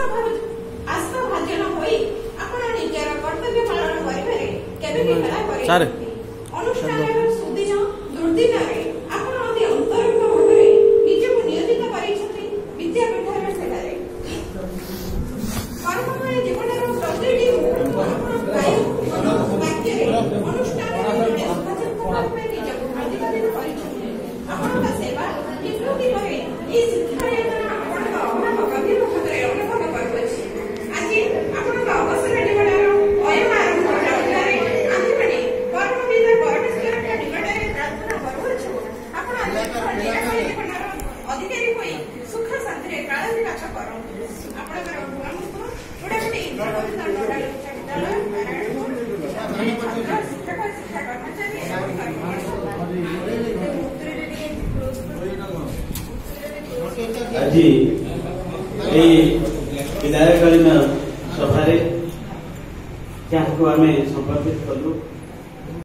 आस्थाभाजन होई आपण निजर कर्तव्य पालन करिबारे केबे भी हेला करि अनुष्ठान सुदिन दुर्दिन रे आपण अति अंतरंग भाबरे निजको नियोजित करिछथि विद्यापीठर सेवारे कर्ममय जीवनर प्रतिटी आपण काय वाक्य रे अनुष्ठान रे सचेतन में निजको प्रतिपादित करिछथि आपण सेवा निवृत्ति करे ई शिक्षा आज विधायकालीन सभा जहाँ को आम संपर्कित कलु